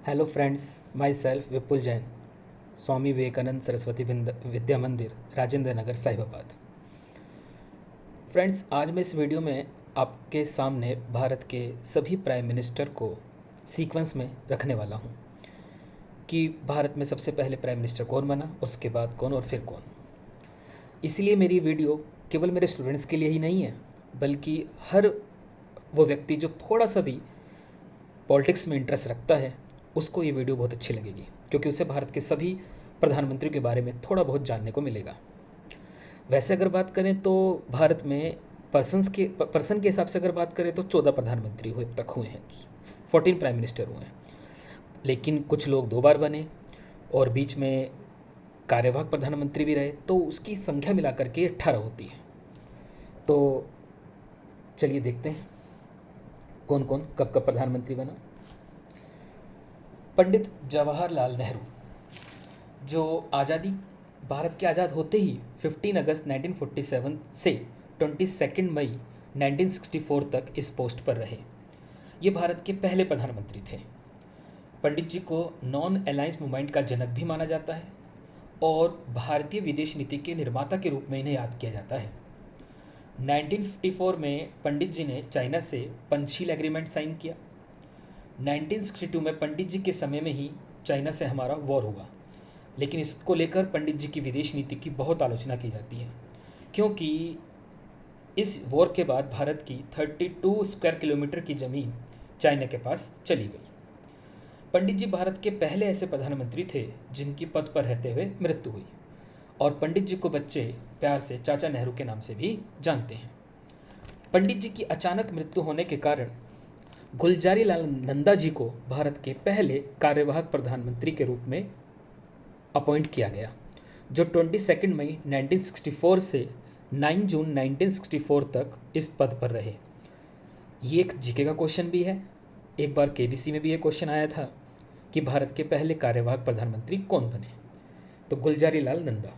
Hello friends, my self विपुल जैन, स्वामी विवेकानंद सरस्वती विद्या मंदिर, Rajendra Nagar, Sahibabad. Friends, आज मैं इस वीडियो में आपके सामने भारत के सभी प्राइम मिनिस्टर को सीक्वेंस में रखने वाला हूँ कि भारत में सबसे पहले प्राइम मिनिस्टर कौन बना, उसके बाद कौन और फिर कौन। इसलिए मेरी वीडियो केवल मेरे स्टूडेंट्स के लिए ही नहीं है, बल्कि हर वो व्यक्ति जो थोड़ा सा भी पॉलिटिक्स में इंटरेस्ट रखता है उसको ये वीडियो बहुत अच्छी लगेगी, क्योंकि उसे भारत के सभी प्रधानमंत्री के बारे में थोड़ा बहुत जानने को मिलेगा। वैसे अगर बात करें तो भारत में पर्सन के हिसाब से अगर बात करें तो 14 प्रधानमंत्री हुए तक हुए हैं, 14 प्राइम मिनिस्टर हुए हैं। लेकिन कुछ लोग 2 बार बने और बीच में कार्यवाहक प्रधानमंत्री भी रहे, तो उसकी संख्या मिलाकर के 18 होती है। तो चलिए देखते हैं कौन कौन कब कब प्रधानमंत्री बना। पंडित जवाहरलाल नेहरू, जो भारत के आज़ाद होते ही 15 अगस्त 1947 से 22 मई 1964 तक इस पोस्ट पर रहे। ये भारत के पहले प्रधानमंत्री थे। पंडित जी को नॉन अलायंस मूवमेंट का जनक भी माना जाता है और भारतीय विदेश नीति के निर्माता के रूप में इन्हें याद किया जाता है। 1954 में पंडित जी ने चाइना से पंचशील एग्रीमेंट साइन किया। 1962 में पंडित जी के समय में ही चाइना से हमारा वॉर हुआ, लेकिन इसको लेकर पंडित जी की विदेश नीति की बहुत आलोचना की जाती है, क्योंकि इस वॉर के बाद भारत की 32 स्क्वायर किलोमीटर की ज़मीन चाइना के पास चली गई। पंडित जी भारत के पहले ऐसे प्रधानमंत्री थे जिनकी पद पर रहते हुए मृत्यु हुई, और पंडित जी को बच्चे प्यार से चाचा नेहरू के नाम से भी जानते हैं। पंडित जी की अचानक मृत्यु होने के कारण गुलजारी लाल नंदा जी को भारत के पहले कार्यवाहक प्रधानमंत्री के रूप में अपॉइंट किया गया, जो 22 मई 1964 से 9 जून 1964 तक इस पद पर रहे। ये एक जीके का क्वेश्चन भी है। एक बार केबीसी में भी ये क्वेश्चन आया था कि भारत के पहले कार्यवाहक प्रधानमंत्री कौन बने, तो गुलजारी लाल नंदा।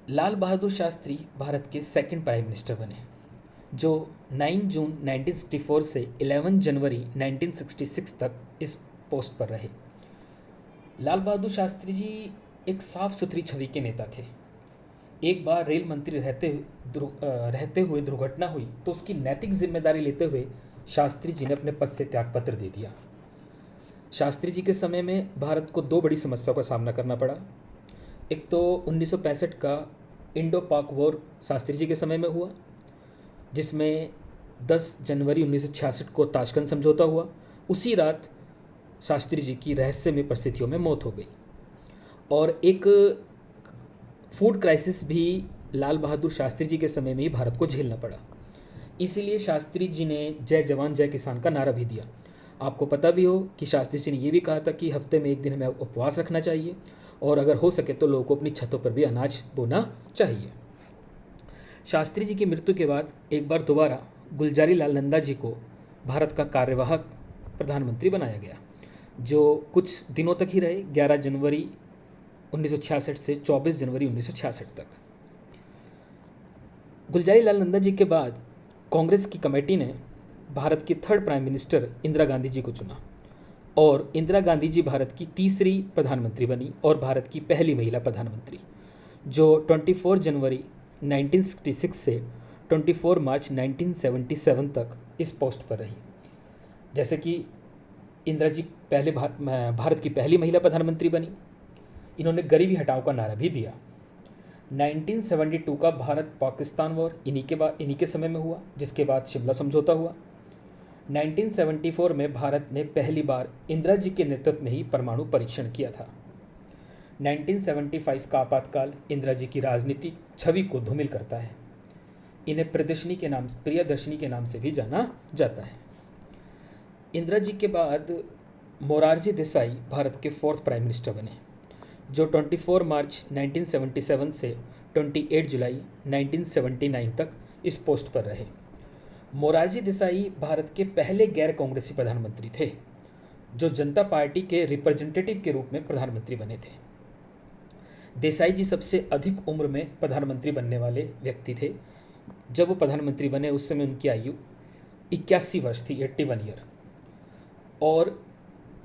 लाल बहादुर शास्त्री भारत के सेकंड प्राइम मिनिस्टर बने, जो 9 जून 1964 से 11 जनवरी 1966 तक इस पोस्ट पर रहे। लाल बहादुर शास्त्री जी एक साफ सुथरी छवि के नेता थे। एक बार रेल मंत्री रहते हुए दुर्घटना हुई तो उसकी नैतिक जिम्मेदारी लेते हुए शास्त्री जी ने अपने पद से त्यागपत्र दे दिया। शास्त्री जी के समय में भारत को 2 बड़ी समस्याओं का सामना करना पड़ा। एक तो 1965 का इंडो पाक वॉर शास्त्री जी के समय में हुआ, जिसमें 10 जनवरी 1966 को ताशकंद समझौता हुआ। उसी रात शास्त्री जी की रहस्यमय परिस्थितियों में मौत हो गई। और एक फूड क्राइसिस भी लाल बहादुर शास्त्री जी के समय में ही भारत को झेलना पड़ा। इसीलिए शास्त्री जी ने जय जवान जय किसान का नारा भी दिया। आपको पता भी हो कि शास्त्री जी ने ये भी कहा था कि हफ्ते में 1 दिन हमें उपवास रखना चाहिए, और अगर हो सके तो लोगों को अपनी छतों पर भी अनाज बोना चाहिए। शास्त्री जी की मृत्यु के बाद एक बार दोबारा गुलजारी लाल नंदा जी को भारत का कार्यवाहक प्रधानमंत्री बनाया गया, जो कुछ दिनों तक ही रहे, 11 जनवरी 1966 से 24 जनवरी 1966 तक। गुलजारी लाल नंदा जी के बाद कांग्रेस की कमेटी ने भारत की 3rd prime minister Indira Gandhi ji को चुना, और इंदिरा गांधी जी भारत की 3री प्रधानमंत्री बनी और भारत की पहली महिला प्रधानमंत्री, जो 24 जनवरी 1966 से 24 मार्च 1977 तक इस पोस्ट पर रही। जैसे कि इंदिरा जी भारत की पहली महिला प्रधानमंत्री बनी। इन्होंने गरीबी हटाओ का नारा भी दिया। 1972 का भारत पाकिस्तान वॉर इन्हीं के समय में हुआ, जिसके बाद शिमला समझौता हुआ। 1974 में भारत ने पहली बार इंदिरा जी के नेतृत्व में ही परमाणु परीक्षण किया था। 1975 का आपातकाल इंदिरा जी की राजनीतिक छवि को धूमिल करता है। इन्हें प्रियदर्शनी के नाम से भी जाना जाता है। इंदिरा जी के बाद मोरारजी देसाई भारत के 4th प्राइम मिनिस्टर बने, जो 24 मार्च 1977 से 28 जुलाई 1979 तक इस पोस्ट पर रहे। मोरारजी देसाई भारत के पहले गैर कांग्रेसी प्रधानमंत्री थे, जो जनता पार्टी के रिप्रेजेंटेटिव के रूप में प्रधानमंत्री बने थे। देसाई जी सबसे अधिक उम्र में प्रधानमंत्री बनने वाले व्यक्ति थे। जब वो प्रधानमंत्री बने उस समय उनकी आयु 81 वर्ष थी, 81 ईयर। और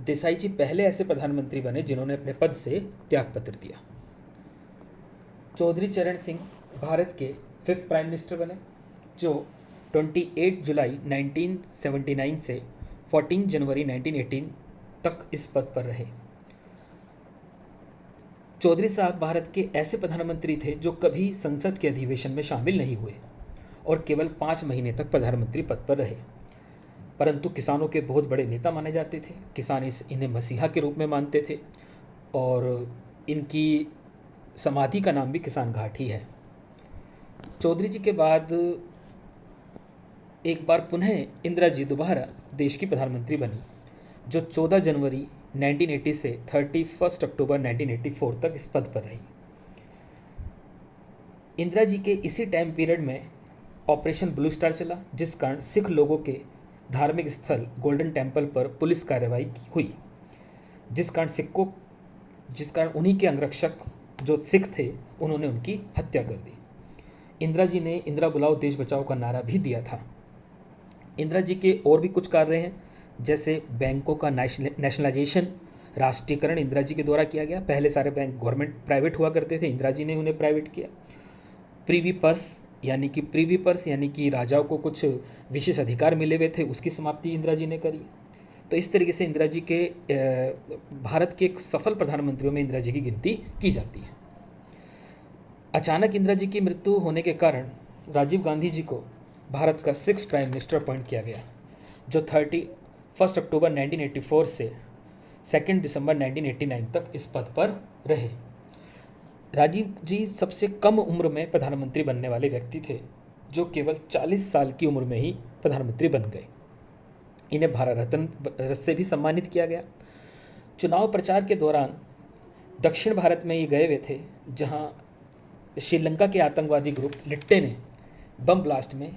देसाई जी पहले ऐसे प्रधानमंत्री बने जिन्होंने अपने पद से त्यागपत्र दिया। चौधरी चरण सिंह भारत के 5th प्राइम मिनिस्टर बने, जो 28 जुलाई 1979 से 14 जनवरी 1918 तक इस पद पर रहे। चौधरी साहब भारत के ऐसे प्रधानमंत्री थे जो कभी संसद के अधिवेशन में शामिल नहीं हुए और केवल 5 महीने तक प्रधानमंत्री पद पर रहे, परंतु किसानों के बहुत बड़े नेता माने जाते थे। किसान इन्हें मसीहा के रूप में मानते थे और इनकी समाधि का नाम भी किसान घाट ही है। चौधरी जी के बाद एक बार पुनः इंदिरा जी दोबारा देश की प्रधानमंत्री बनी, जो 14 जनवरी 1980 से 31 अक्टूबर 1984 तक इस पद पर रही। इंदिरा जी के इसी टाइम पीरियड में ऑपरेशन ब्लू स्टार चला, जिस कारण सिख लोगों के धार्मिक स्थल गोल्डन टेम्पल पर पुलिस कार्रवाई हुई, जिस कारण उन्हीं के अंगरक्षक जो सिख थे उन्होंने उनकी हत्या कर दी। इंदिरा जी ने इंदिरा बुलाओ देश बचाओ का नारा भी दिया था। इंदिरा जी के और भी कुछ कार्य हैं, जैसे बैंकों का नेशनलाइजेशन, राष्ट्रीयकरण इंदिरा जी के द्वारा किया गया। पहले सारे बैंक गवर्नमेंट प्राइवेट हुआ करते थे, इंदिरा जी ने उन्हें प्राइवेट किया। प्रीवी पर्स यानी कि राजाओं को कुछ विशेष अधिकार मिले हुए थे, उसकी समाप्ति इंदिरा जी ने करी। तो इस तरीके से इंदिरा जी के भारत के एक सफल प्रधानमंत्रियों में इंदिरा जी की गिनती की जाती है। अचानक इंदिरा जी की मृत्यु होने के कारण राजीव गांधी जी को भारत का 6th प्राइम मिनिस्टर अपॉइंट किया गया, जो 31 अक्टूबर 1984 से 2 दिसंबर 1989 तक इस पद पर रहे। राजीव जी सबसे कम उम्र में प्रधानमंत्री बनने वाले व्यक्ति थे, जो केवल 40 साल की उम्र में ही प्रधानमंत्री बन गए। इन्हें भारत रत्न से भी सम्मानित किया गया। चुनाव प्रचार के दौरान दक्षिण भारत में ये गए हुए थे, जहां श्रीलंका के आतंकवादी ग्रुप लिट्टे ने बम ब्लास्ट में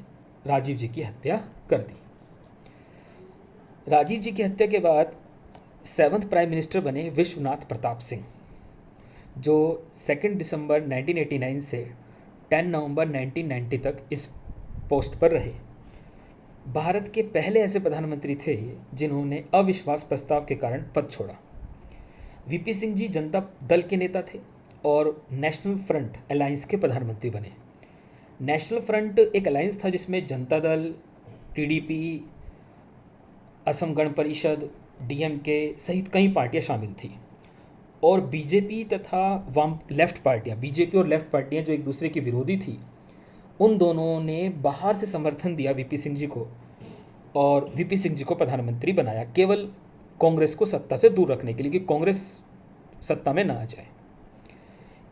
राजीव जी की हत्या कर दी। राजीव जी की हत्या के बाद 7th प्राइम मिनिस्टर बने विश्वनाथ प्रताप सिंह, जो 2 दिसंबर 1989 से 10 नवंबर 1990 तक इस पोस्ट पर रहे। भारत के पहले ऐसे प्रधानमंत्री थे जिन्होंने अविश्वास प्रस्ताव के कारण पद छोड़ा। वीपी सिंह जी जनता दल के नेता थे और नेशनल फ्रंट अलायंस के प्रधानमंत्री बने। नेशनल फ्रंट एक अलायंस था जिसमें जनता दल, टीडीपी, असम गण परिषद, डीएमके सहित कई पार्टियां शामिल थी और बीजेपी तथा बीजेपी और लेफ्ट पार्टियां जो एक दूसरे की विरोधी थी, उन दोनों ने बाहर से समर्थन दिया वीपी सिंह जी को और वीपी सिंह जी को प्रधानमंत्री बनाया, केवल कांग्रेस को सत्ता से दूर रखने के लिए कि कांग्रेस सत्ता में ना आ जाए।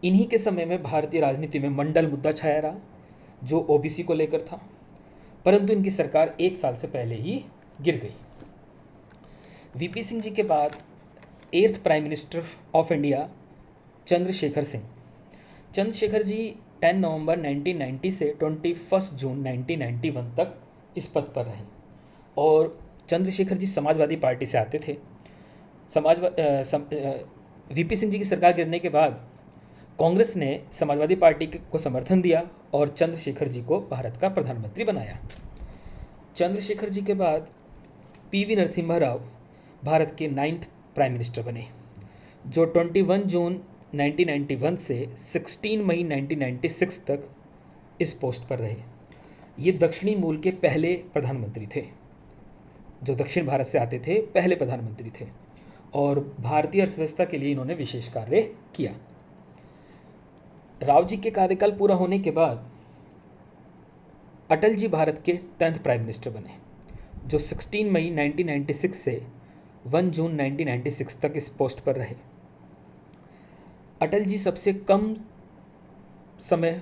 इन्हीं के समय में भारतीय राजनीति में मंडल मुद्दा छाया रहा, जो ओबीसी को लेकर था, परंतु इनकी सरकार 1 साल से पहले ही गिर गई। वीपी सिंह जी के बाद 8th prime minister of India Chandrashekhar ji 10 नवंबर 1990 से 21 जून 1991 तक इस पद पर रहे और चंद्रशेखर जी समाजवादी पार्टी से आते थे। वीपी सिंह जी की सरकार गिरने के बाद कांग्रेस ने समाजवादी पार्टी को समर्थन दिया और चंद्रशेखर जी को भारत का प्रधानमंत्री बनाया। चंद्रशेखर जी के बाद पीवी नरसिम्हा राव भारत के 9th प्राइम मिनिस्टर बने, जो 21 जून 1991 से 16 मई 1996 तक इस पोस्ट पर रहे। ये दक्षिणी मूल के पहले प्रधानमंत्री थे, जो दक्षिण भारत से आते थे, पहले प्रधानमंत्री थे और भारतीय अर्थव्यवस्था के लिए इन्होंने विशेष कार्य किया। राव जी के कार्यकाल पूरा होने के बाद अटल जी भारत के 10th प्राइम मिनिस्टर बने, जो 16 मई 1996 से 1 जून 1996 तक इस पोस्ट पर रहे। अटल जी सबसे कम समय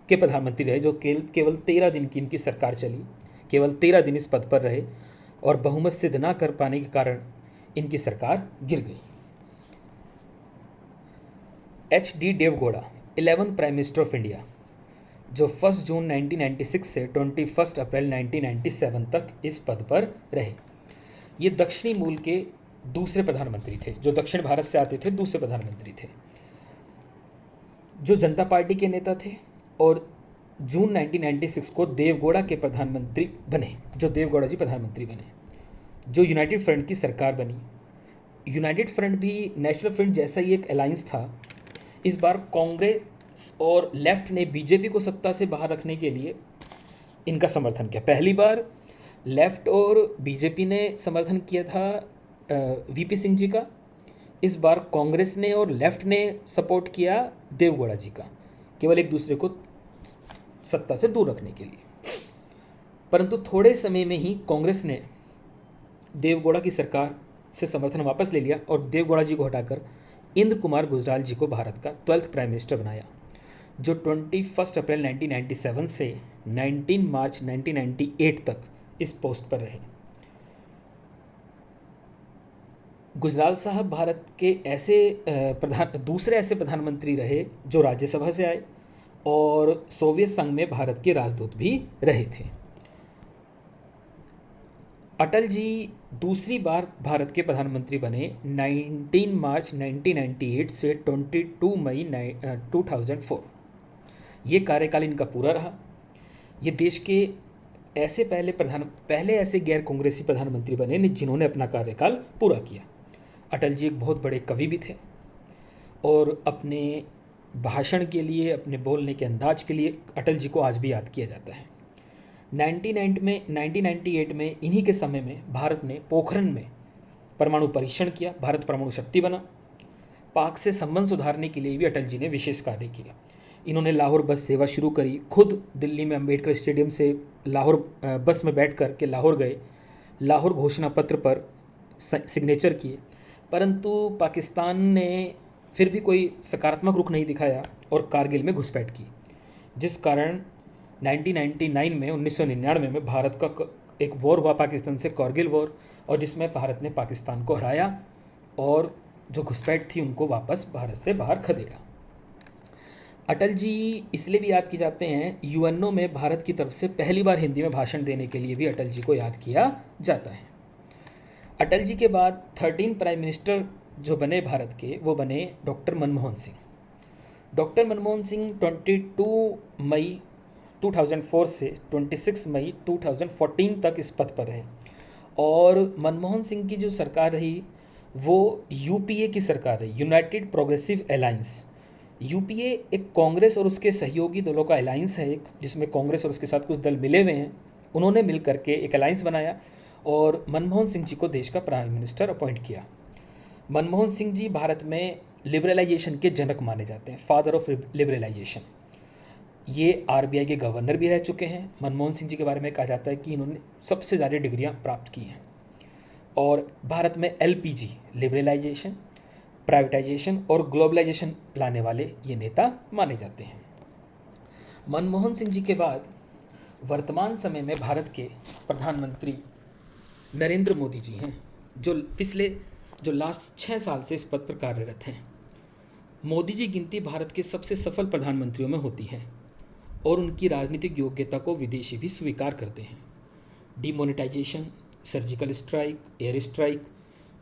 के प्रधानमंत्री रहे, जो केवल 13 दिन की इनकी सरकार चली, केवल 13 दिन इस पद पर रहे और बहुमत सिद्ध न कर पाने के कारण इनकी सरकार गिर गई। HD Deve Gowda 11th prime minister of India, जो 1 जून 1996 से 21 अप्रैल 1997 तक इस पद पर रहे। ये दक्षिणी मूल के दूसरे प्रधानमंत्री थे, जो दक्षिण भारत से आते थे, दूसरे प्रधानमंत्री थे, जो जनता पार्टी के नेता थे और जून 1996 को देवगौड़ा के प्रधानमंत्री बने, जो देवगौड़ा जी प्रधानमंत्री बने। जो यूनाइटेड फ्रंट की सरकार बनी। यूनाइटेड फ्रंट भी नेशनल फ्रंट जैसा ही एक अलायंस था। इस बार कांग्रेस और लेफ्ट ने बीजेपी को सत्ता से बाहर रखने के लिए इनका समर्थन किया। पहली बार लेफ्ट और बीजेपी ने समर्थन किया था वीपी सिंह जी का। इस बार कांग्रेस ने और लेफ्ट ने सपोर्ट किया देवगौड़ा जी का, केवल एक दूसरे को सत्ता से दूर रखने के लिए। परंतु थोड़े समय में ही कांग्रेस ने देवगौड़ा की सरकार से समर्थन वापस ले लिया और देवगौड़ा जी को हटाकर इंद्र कुमार गुजराल जी को भारत का 12th प्राइम मिनिस्टर बनाया, जो 21 अप्रैल 1997 से 19 मार्च 1998 तक इस पोस्ट पर रहे। गुजराल साहब भारत के दूसरे ऐसे प्रधानमंत्री रहे जो राज्यसभा से आए और सोवियत संघ में भारत के राजदूत भी रहे थे। अटल जी दूसरी बार भारत के प्रधानमंत्री बने 19 मार्च 1998 से 22 मई 2004। ये कार्यकाल इनका पूरा रहा। ये देश के ऐसे पहले ऐसे गैर कांग्रेसी प्रधानमंत्री बने जिन्होंने अपना कार्यकाल पूरा किया। अटल जी एक बहुत बड़े कवि भी थे और अपने भाषण के लिए, अपने बोलने के अंदाज के लिए अटल जी को आज भी याद किया जाता है। 1998 में इन्हीं के समय में भारत ने पोखरण में परमाणु परीक्षण किया। भारत परमाणु शक्ति बना। पाक से संबंध सुधारने के लिए भी अटल जी ने विशेष कार्य किया। इन्होंने लाहौर बस सेवा शुरू करी। खुद दिल्ली में अम्बेडकर स्टेडियम से लाहौर बस में बैठ कर के लाहौर गए, लाहौर घोषणा पत्र पर सिग्नेचर किए। परंतु पाकिस्तान ने फिर भी कोई सकारात्मक रुख नहीं दिखाया और कारगिल में घुसपैठ की, जिस कारण 1999 में भारत का एक वॉर हुआ पाकिस्तान से, कारगिल वॉर, और जिसमें भारत ने पाकिस्तान को हराया और जो घुसपैठ थी उनको वापस भारत से बाहर खदेड़ा। अटल जी इसलिए भी याद किए जाते हैं, यूएनओ में भारत की तरफ से पहली बार हिंदी में भाषण देने के लिए भी अटल जी को याद किया जाता है। अटल जी के बाद 13 प्राइम मिनिस्टर जो बने भारत के, वो बने डॉक्टर मनमोहन सिंह। डॉक्टर मनमोहन सिंह 22 मई 2004 से 26 मई 2014 तक इस पद पर रहे और मनमोहन सिंह की जो सरकार रही वो यूपीए की सरकार रही, यूनाइटेड प्रोग्रेसिव अलायंस। यूपीए एक कांग्रेस और उसके सहयोगी दलों का अलायंस है, एक जिसमें कांग्रेस और उसके साथ कुछ दल मिले हुए हैं। उन्होंने मिल करके एक अलायंस बनाया और मनमोहन सिंह जी को देश का प्राइम मिनिस्टर अपॉइंट किया। मनमोहन सिंह जी भारत में लिबरलाइजेशन के जनक माने जाते हैं, फादर ऑफ लिबरलाइजेशन। ये आरबीआई के गवर्नर भी रह चुके हैं। मनमोहन सिंह जी के बारे में कहा जाता है कि इन्होंने सबसे ज़्यादा डिग्रियां प्राप्त की हैं और भारत में एलपीजी, लिबरलाइजेशन, प्राइवेटाइजेशन और ग्लोबलाइजेशन लाने वाले ये नेता माने जाते हैं। मनमोहन सिंह जी के बाद वर्तमान समय में भारत के प्रधानमंत्री नरेंद्र मोदी जी हैं, जो लास्ट 6 साल से इस पद पर कार्यरत हैं। मोदी जी गिनती भारत के सबसे सफल प्रधानमंत्रियों में होती है और उनकी राजनीतिक योग्यता को विदेशी भी स्वीकार करते हैं। Demonetisation, surgical strike, air strike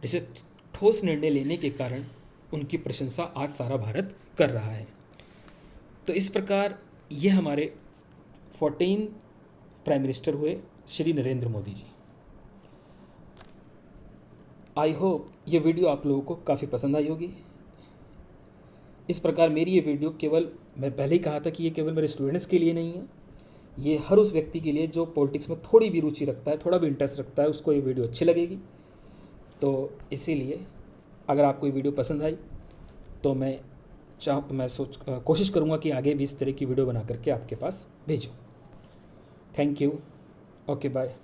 जैसे ठोस निर्णय लेने के कारण उनकी प्रशंसा आज सारा भारत कर रहा है। तो इस प्रकार ये हमारे 14 प्राइम मिनिस्टर हुए श्री नरेंद्र मोदी जी। आई होप ये वीडियो आप लोगों को काफ़ी पसंद आई होगी। इस प्रकार मेरी ये वीडियो मैं पहले ही कहा था कि ये केवल मेरे स्टूडेंट्स के लिए नहीं है, ये हर उस व्यक्ति के लिए जो पॉलिटिक्स में थोड़ी भी रुचि रखता है, थोड़ा भी इंटरेस्ट रखता है, उसको ये वीडियो अच्छी लगेगी। तो इसीलिए अगर आपको ये वीडियो पसंद आई तो मैं कोशिश करूँगा कि आगे भी इस तरह की वीडियो बना करके आपके पास भेजूँ। Thank you. Okay, bye.